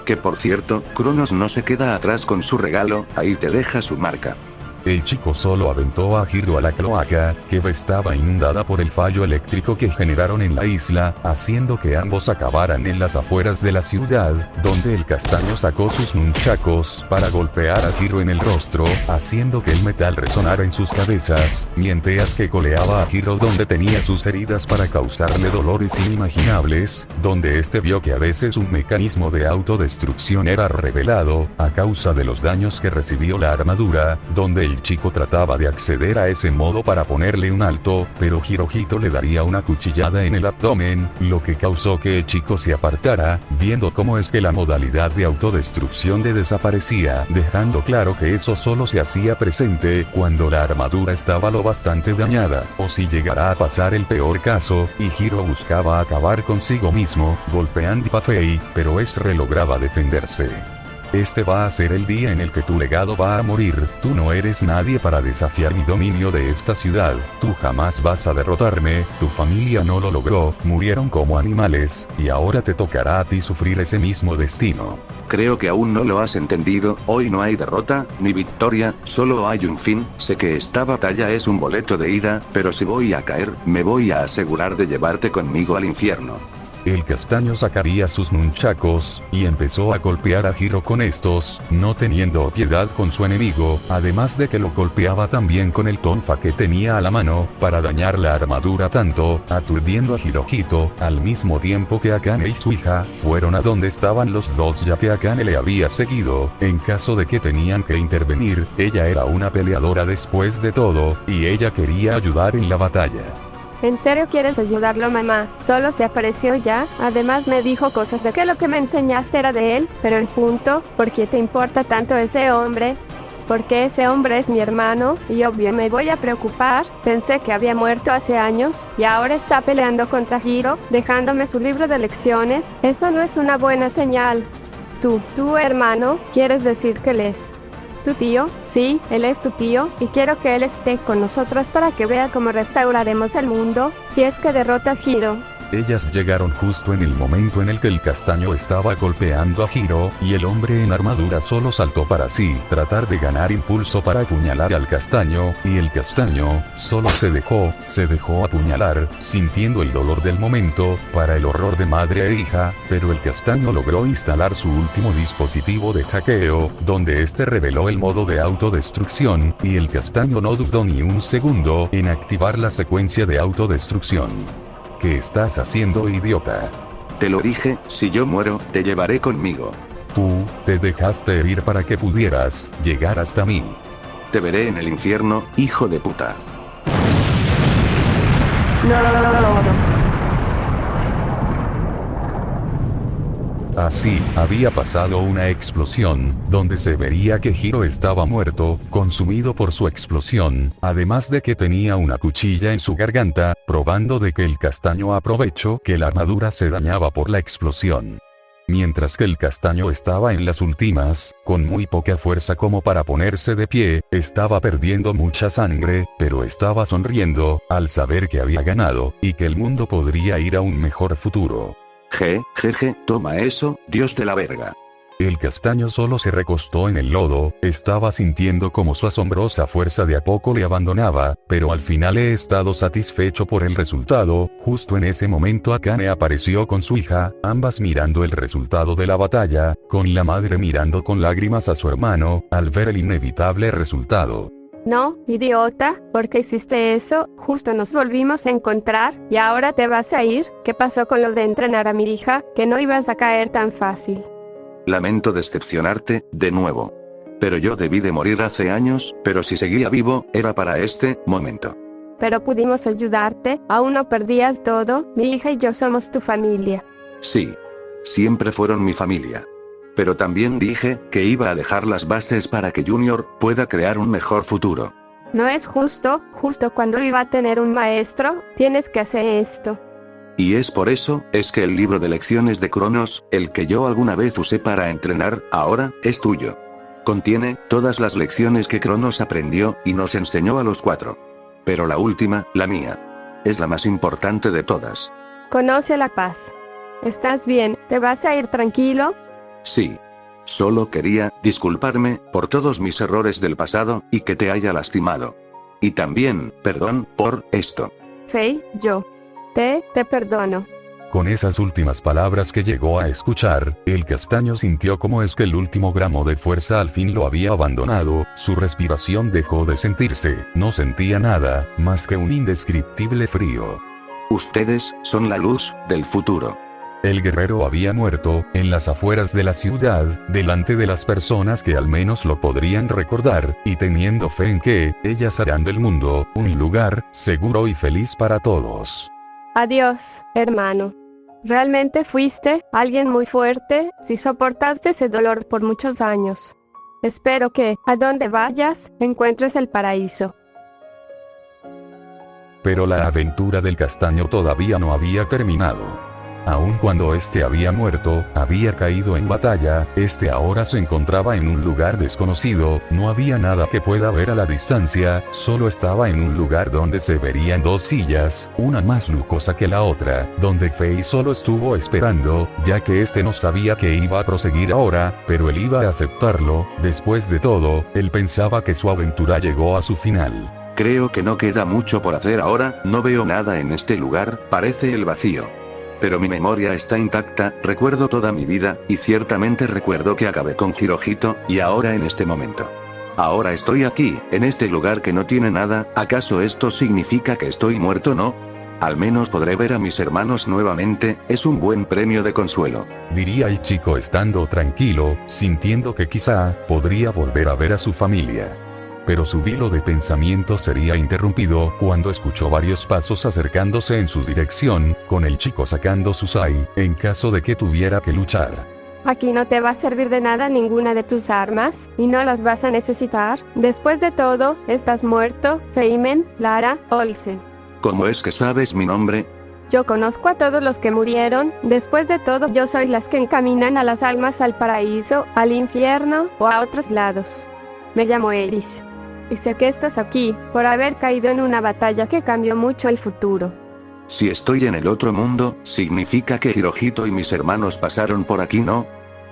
Que por cierto, Cronos no se queda atrás con su regalo, ahí te deja su marca. El chico solo aventó a Hiro a la cloaca, que estaba inundada por el fallo eléctrico que generaron en la isla, haciendo que ambos acabaran en las afueras de la ciudad, donde el castaño sacó sus nunchakos para golpear a Hiro en el rostro, haciendo que el metal resonara en sus cabezas, mientras que coleaba a Hiro donde tenía sus heridas para causarle dolores inimaginables, donde este vio que a veces un mecanismo de autodestrucción era revelado, a causa de los daños que recibió la armadura, donde el chico trataba de acceder a ese modo para ponerle un alto, pero Hirohito le daría una cuchillada en el abdomen, lo que causó que el chico se apartara, viendo cómo es que la modalidad de autodestrucción le desaparecía, dejando claro que eso solo se hacía presente cuando la armadura estaba lo bastante dañada, o si llegara a pasar el peor caso, y Hiro buscaba acabar consigo mismo, golpeando a Fei, pero lograba defenderse. Este va a ser el día en el que tu legado va a morir, tú no eres nadie para desafiar mi dominio de esta ciudad, tú jamás vas a derrotarme, tu familia no lo logró, murieron como animales, y ahora te tocará a ti sufrir ese mismo destino. Creo que aún no lo has entendido, hoy no hay derrota, ni victoria, solo hay un fin, sé que esta batalla es un boleto de ida, pero si voy a caer, me voy a asegurar de llevarte conmigo al infierno. El castaño sacaría sus nunchakos, y empezó a golpear a Hiro con estos, no teniendo piedad con su enemigo, además de que lo golpeaba también con el tonfa que tenía a la mano, para dañar la armadura tanto, aturdiendo a Hirohito, al mismo tiempo que Akane y su hija, fueron a donde estaban los dos ya que Akane le había seguido, en caso de que tenían que intervenir, ella era una peleadora después de todo, y ella quería ayudar en la batalla. ¿En serio quieres ayudarlo, mamá? Solo se apareció ya, además me dijo cosas de que lo que me enseñaste era de él, pero el punto, ¿por qué te importa tanto ese hombre? Porque ese hombre es mi hermano, y obvio me voy a preocupar, pensé que había muerto hace años, y ahora está peleando contra Hiro, dejándome su libro de lecciones, eso no es una buena señal. Tu hermano, ¿quieres decir que él es tu tío? Sí, él es tu tío, y quiero que él esté con nosotros para que vea cómo restauraremos el mundo, si es que derrota a Hiro. Ellas llegaron justo en el momento en el que el castaño estaba golpeando a Hiro, y el hombre en armadura solo saltó para sí, tratar de ganar impulso para apuñalar al castaño, y el castaño, solo se dejó apuñalar, sintiendo el dolor del momento, para el horror de madre e hija, pero el castaño logró instalar su último dispositivo de hackeo, donde este reveló el modo de autodestrucción, y el castaño no dudó ni un segundo en activar la secuencia de autodestrucción. ¿Qué estás haciendo, idiota? Te lo dije, si yo muero, te llevaré conmigo. Tú, te dejaste herir para que pudieras llegar hasta mí. Te veré en el infierno, hijo de puta. No. Así, había pasado una explosión, donde se vería que Hiro estaba muerto, consumido por su explosión, además de que tenía una cuchilla en su garganta, probando de que el castaño aprovechó que la armadura se dañaba por la explosión. Mientras que el castaño estaba en las últimas, con muy poca fuerza como para ponerse de pie, estaba perdiendo mucha sangre, pero estaba sonriendo, al saber que había ganado, y que el mundo podría ir a un mejor futuro. Jeje, toma eso, Dios de la verga. El castaño solo se recostó en el lodo, estaba sintiendo como su asombrosa fuerza de a poco le abandonaba, pero al final he estado satisfecho por el resultado. Justo en ese momento Akane apareció con su hija, ambas mirando el resultado de la batalla, con la madre mirando con lágrimas a su hermano, al ver el inevitable resultado. No, idiota, ¿por qué hiciste eso? Justo nos volvimos a encontrar, y ahora te vas a ir. ¿Qué pasó con lo de entrenar a mi hija? Que no ibas a caer tan fácil. Lamento decepcionarte, de nuevo. Pero yo debí de morir hace años, pero si seguía vivo, era para este momento. Pero pudimos ayudarte, aún no perdías todo, mi hija y yo somos tu familia. Sí. Siempre fueron mi familia. Pero también dije que iba a dejar las bases para que Junior pueda crear un mejor futuro. No es justo cuando iba a tener un maestro, tienes que hacer esto. Y es por eso, es que el libro de lecciones de Cronos, el que yo alguna vez usé para entrenar, ahora, es tuyo. Contiene todas las lecciones que Cronos aprendió y nos enseñó a los 4. Pero la última, la mía, es la más importante de todas. Conoce la paz. ¿Estás bien? ¿Te vas a ir tranquilo? Sí. Solo quería disculparme por todos mis errores del pasado y que te haya lastimado. Y también, perdón por esto. Fei, yo. Te perdono. Con esas últimas palabras que llegó a escuchar, el castaño sintió como es que el último gramo de fuerza al fin lo había abandonado, su respiración dejó de sentirse, no sentía nada, más que un indescriptible frío. Ustedes son la luz del futuro. El guerrero había muerto, en las afueras de la ciudad, delante de las personas que al menos lo podrían recordar, y teniendo fe en que, ellas harán del mundo, un lugar, seguro y feliz para todos. Adiós, hermano. Realmente fuiste alguien muy fuerte, si soportaste ese dolor por muchos años. Espero que, a donde vayas, encuentres el paraíso. Pero la aventura del castaño todavía no había terminado. Aun cuando este había muerto, había caído en batalla, este ahora se encontraba en un lugar desconocido, no había nada que pueda ver a la distancia, solo estaba en un lugar donde se verían 2 sillas, una más lujosa que la otra, donde Fei solo estuvo esperando, ya que este no sabía que iba a proseguir ahora, pero él iba a aceptarlo. Después de todo, él pensaba que su aventura llegó a su final. Creo que no queda mucho por hacer ahora, no veo nada en este lugar, parece el vacío. Pero mi memoria está intacta, recuerdo toda mi vida, y ciertamente recuerdo que acabé con Hirohito, y ahora en este momento. Ahora estoy aquí, en este lugar que no tiene nada, ¿acaso esto significa que estoy muerto, no? Al menos podré ver a mis hermanos nuevamente, es un buen premio de consuelo. Diría el chico estando tranquilo, sintiendo que quizá podría volver a ver a su familia. Pero su hilo de pensamiento sería interrumpido cuando escuchó varios pasos acercándose en su dirección, con el chico sacando su sai, en caso de que tuviera que luchar. Aquí no te va a servir de nada ninguna de tus armas, y no las vas a necesitar. Después de todo, estás muerto, Feimen, Lara, Olsen. ¿Cómo es que sabes mi nombre? Yo conozco a todos los que murieron, después de todo yo soy las que encaminan a las almas al paraíso, al infierno, o a otros lados. Me llamo Eris. Y sé que estás aquí, por haber caído en una batalla que cambió mucho el futuro. Si estoy en el otro mundo, significa que Hirohito y mis hermanos pasaron por aquí, ¿no?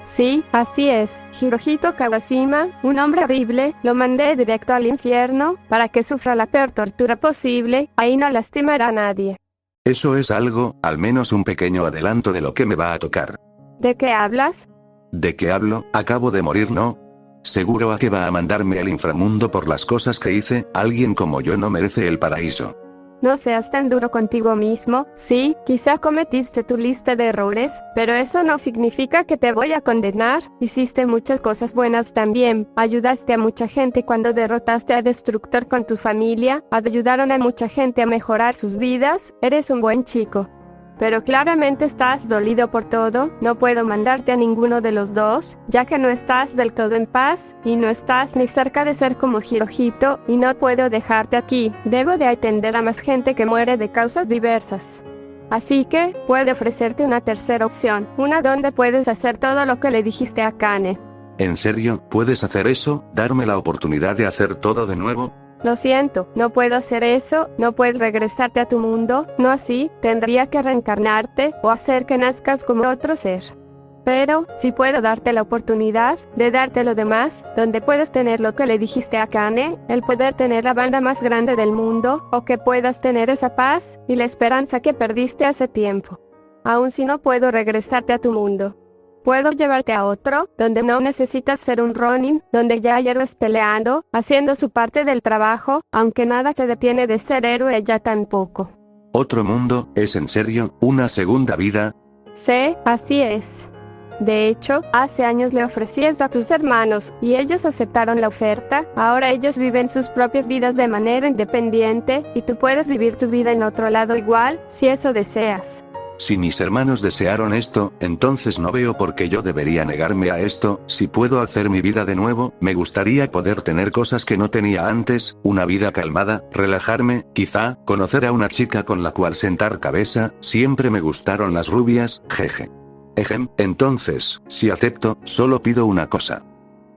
Sí, así es. Hirohito Kawashima, un hombre horrible, lo mandé directo al infierno, para que sufra la peor tortura posible, ahí no lastimará a nadie. Eso es algo, al menos un pequeño adelanto de lo que me va a tocar. ¿De qué hablas? ¿De qué hablo? Acabo de morir, ¿no? Seguro a que va a mandarme al inframundo por las cosas que hice, alguien como yo no merece el paraíso. No seas tan duro contigo mismo. Sí, quizá cometiste tu lista de errores, pero eso no significa que te voy a condenar. Hiciste muchas cosas buenas también. Ayudaste a mucha gente cuando derrotaste a Destructor con tu familia. Ayudaron a mucha gente a mejorar sus vidas. Eres un buen chico. Pero claramente estás dolido por todo. No puedo mandarte a ninguno de los dos, ya que no estás del todo en paz, y no estás ni cerca de ser como Hirohito, y no puedo dejarte aquí. Debo de atender a más gente que muere de causas diversas. Así que, puedo ofrecerte una tercera opción, una donde puedes hacer todo lo que le dijiste a Akane. ¿En serio, puedes hacer eso? ¿Darme la oportunidad de hacer todo de nuevo? Lo siento, no puedo hacer eso, no puedes regresarte a tu mundo, no así, tendría que reencarnarte, o hacer que nazcas como otro ser. Pero, si puedo darte la oportunidad de darte lo demás, donde puedes tener lo que le dijiste a Akane, el poder tener la banda más grande del mundo, o que puedas tener esa paz, y la esperanza que perdiste hace tiempo. Aun si no puedo regresarte a tu mundo. Puedo llevarte a otro, donde no necesitas ser un Ronin, donde ya hay héroes peleando, haciendo su parte del trabajo, aunque nada te detiene de ser héroe ya tampoco. ¿Otro mundo? ¿Es en serio? ¿Una segunda vida? Sí, así es. De hecho, hace años le ofrecí esto a tus hermanos, y ellos aceptaron la oferta. Ahora ellos viven sus propias vidas de manera independiente, y tú puedes vivir tu vida en otro lado igual, si eso deseas. Si mis hermanos desearon esto, entonces no veo por qué yo debería negarme a esto. Si puedo hacer mi vida de nuevo, me gustaría poder tener cosas que no tenía antes, una vida calmada, relajarme, quizá, conocer a una chica con la cual sentar cabeza. Siempre me gustaron las rubias, jeje. Entonces, si acepto, solo pido una cosa.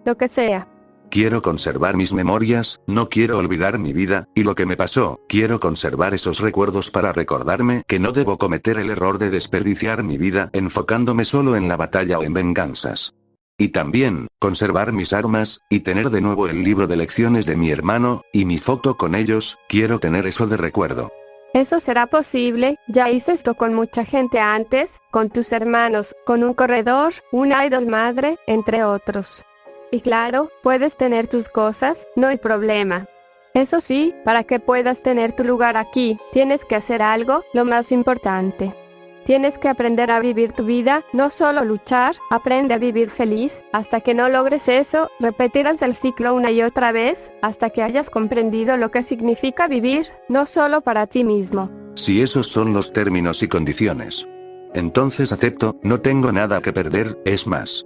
Lo que sea. Quiero conservar mis memorias, no quiero olvidar mi vida, y lo que me pasó. Quiero conservar esos recuerdos para recordarme que no debo cometer el error de desperdiciar mi vida enfocándome solo en la batalla o en venganzas. Y también, conservar mis armas, y tener de nuevo el libro de lecciones de mi hermano, y mi foto con ellos. Quiero tener eso de recuerdo. Eso será posible, ya hice esto con mucha gente antes, con tus hermanos, con un corredor, una idol madre, entre otros. Y claro, puedes tener tus cosas, no hay problema. Eso sí, para que puedas tener tu lugar aquí, tienes que hacer algo, lo más importante. Tienes que aprender a vivir tu vida, no solo luchar, aprende a vivir feliz. Hasta que no logres eso, repetirás el ciclo una y otra vez, hasta que hayas comprendido lo que significa vivir, no solo para ti mismo. Si esos son los términos y condiciones, entonces acepto, no tengo nada que perder, es más.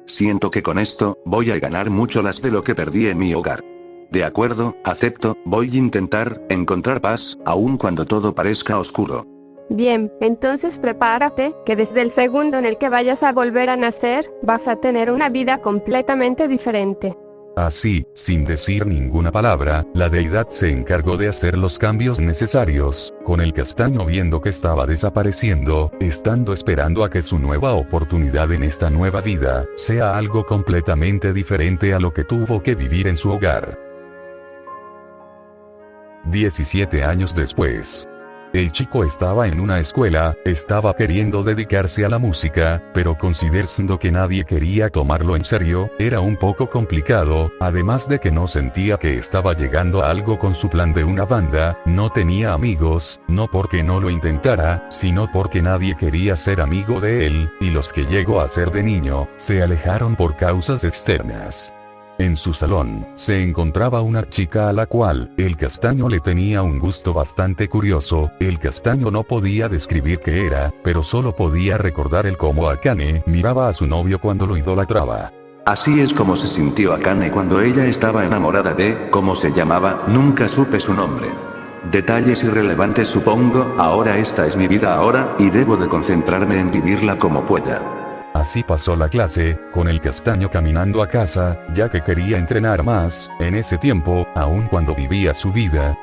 Siento que con esto, voy a ganar mucho más de lo que perdí en mi hogar. De acuerdo, acepto, voy a intentar encontrar paz, aun cuando todo parezca oscuro. Bien, entonces prepárate, que desde el segundo en el que vayas a volver a nacer, vas a tener una vida completamente diferente. Así, sin decir ninguna palabra, la deidad se encargó de hacer los cambios necesarios, con el castaño viendo que estaba desapareciendo, estando esperando a que su nueva oportunidad en esta nueva vida, sea algo completamente diferente a lo que tuvo que vivir en su hogar. 17 años después. El chico estaba en una escuela, estaba queriendo dedicarse a la música, pero considerando que nadie quería tomarlo en serio, era un poco complicado, además de que no sentía que estaba llegando a algo con su plan de una banda, no tenía amigos, no porque no lo intentara, sino porque nadie quería ser amigo de él, y los que llegó a ser de niño, se alejaron por causas externas. En su salón, se encontraba una chica a la cual, el castaño le tenía un gusto bastante curioso. El castaño no podía describir qué era, pero solo podía recordar el cómo Akane miraba a su novio cuando lo idolatraba. Así es como se sintió Akane cuando ella estaba enamorada de, ¿cómo se llamaba? Nunca supe su nombre. Detalles irrelevantes supongo, ahora esta es mi vida ahora, y debo de concentrarme en vivirla como pueda. Así pasó la clase, con el castaño caminando a casa, ya que quería entrenar más. En ese tiempo, aun cuando vivía su vida,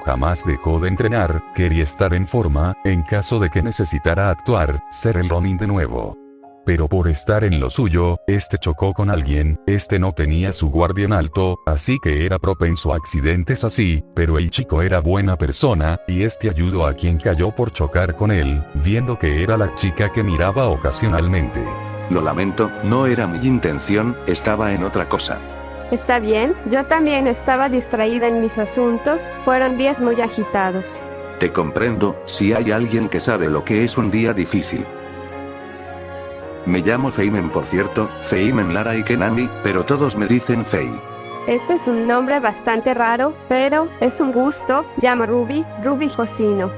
jamás dejó de entrenar, quería estar en forma, en caso de que necesitara actuar, ser el Ronin de nuevo. Pero por estar en lo suyo, chocó con alguien, no tenía su guardia en alto, así que era propenso a accidentes así, pero el chico era buena persona, y ayudó a quien cayó por chocar con él, viendo que era la chica que miraba ocasionalmente. Lo lamento, no era mi intención, estaba en otra cosa. Está bien, yo también estaba distraída en mis asuntos, fueron días muy agitados. Te comprendo, si hay alguien que sabe lo que es un día difícil. Me llamo Feimen, por cierto, Feimen Lara y Kenami, pero todos me dicen Fei. Ese es un nombre bastante raro, pero es un gusto. Llamo Ruby Josino.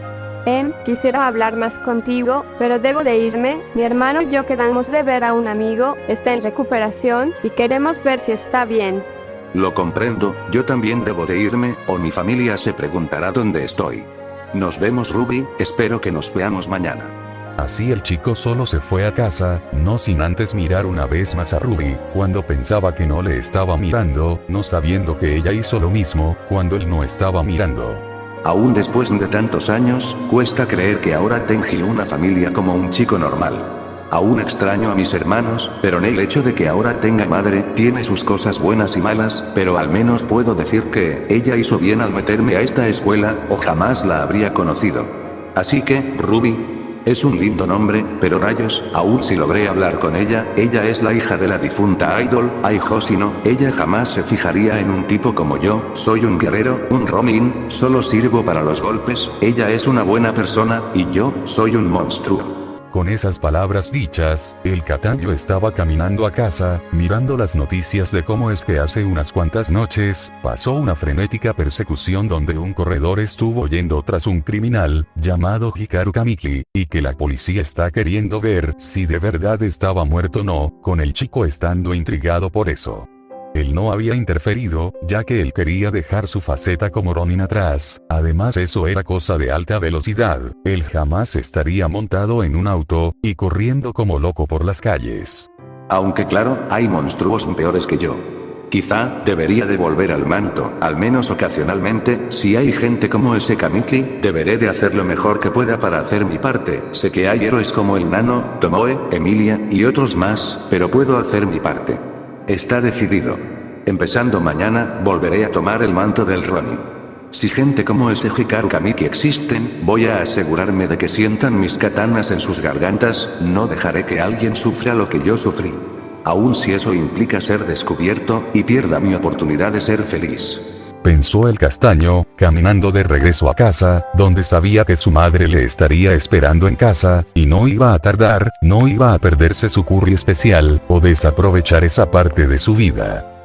Quisiera hablar más contigo, pero debo de irme. Mi hermano y yo quedamos de ver a un amigo, está en recuperación, y queremos ver si está bien. Lo comprendo, yo también debo de irme, o mi familia se preguntará dónde estoy. Nos vemos, Ruby, espero que nos veamos mañana. Así el chico solo se fue a casa, no sin antes mirar una vez más a Ruby, cuando pensaba que no le estaba mirando, no sabiendo que ella hizo lo mismo, cuando él no estaba mirando. Aún después de tantos años, cuesta creer que ahora tenga una familia como un chico normal. Aún extraño a mis hermanos, pero en el hecho de que ahora tenga madre, tiene sus cosas buenas y malas, pero al menos puedo decir que ella hizo bien al meterme a esta escuela, o jamás la habría conocido. Así que, Ruby, es un lindo nombre, pero rayos, aún si logré hablar con ella es la hija de la difunta idol, Ai Hoshino, ella jamás se fijaría en un tipo como yo, soy un guerrero, un Ronin, solo sirvo para los golpes, ella es una buena persona, y yo, soy un monstruo. Con esas palabras dichas, el Katayo estaba caminando a casa, mirando las noticias de cómo es que hace unas cuantas noches, pasó una frenética persecución donde un corredor estuvo yendo tras un criminal, llamado Hikaru Kamiki, y que la policía está queriendo ver si de verdad estaba muerto o no, con el chico estando intrigado por eso. Él no había interferido, ya que él quería dejar su faceta como Ronin atrás, además eso era cosa de alta velocidad, él jamás estaría montado en un auto, y corriendo como loco por las calles. Aunque claro, hay monstruos peores que yo. Quizá, debería devolver al manto, al menos ocasionalmente, si hay gente como ese Kamiki, deberé de hacer lo mejor que pueda para hacer mi parte, sé que hay héroes como el Nano, Tomoe, Emilia, y otros más, pero puedo hacer mi parte. Está decidido. Empezando mañana, volveré a tomar el manto del Ronin. Si gente como ese Hikaru Kamiki existen, voy a asegurarme de que sientan mis katanas en sus gargantas, no dejaré que alguien sufra lo que yo sufrí. Aun si eso implica ser descubierto, y pierda mi oportunidad de ser feliz. Pensó el castaño, caminando de regreso a casa, donde sabía que su madre le estaría esperando en casa, y no iba a tardar, no iba a perderse su curry especial, o desaprovechar esa parte de su vida.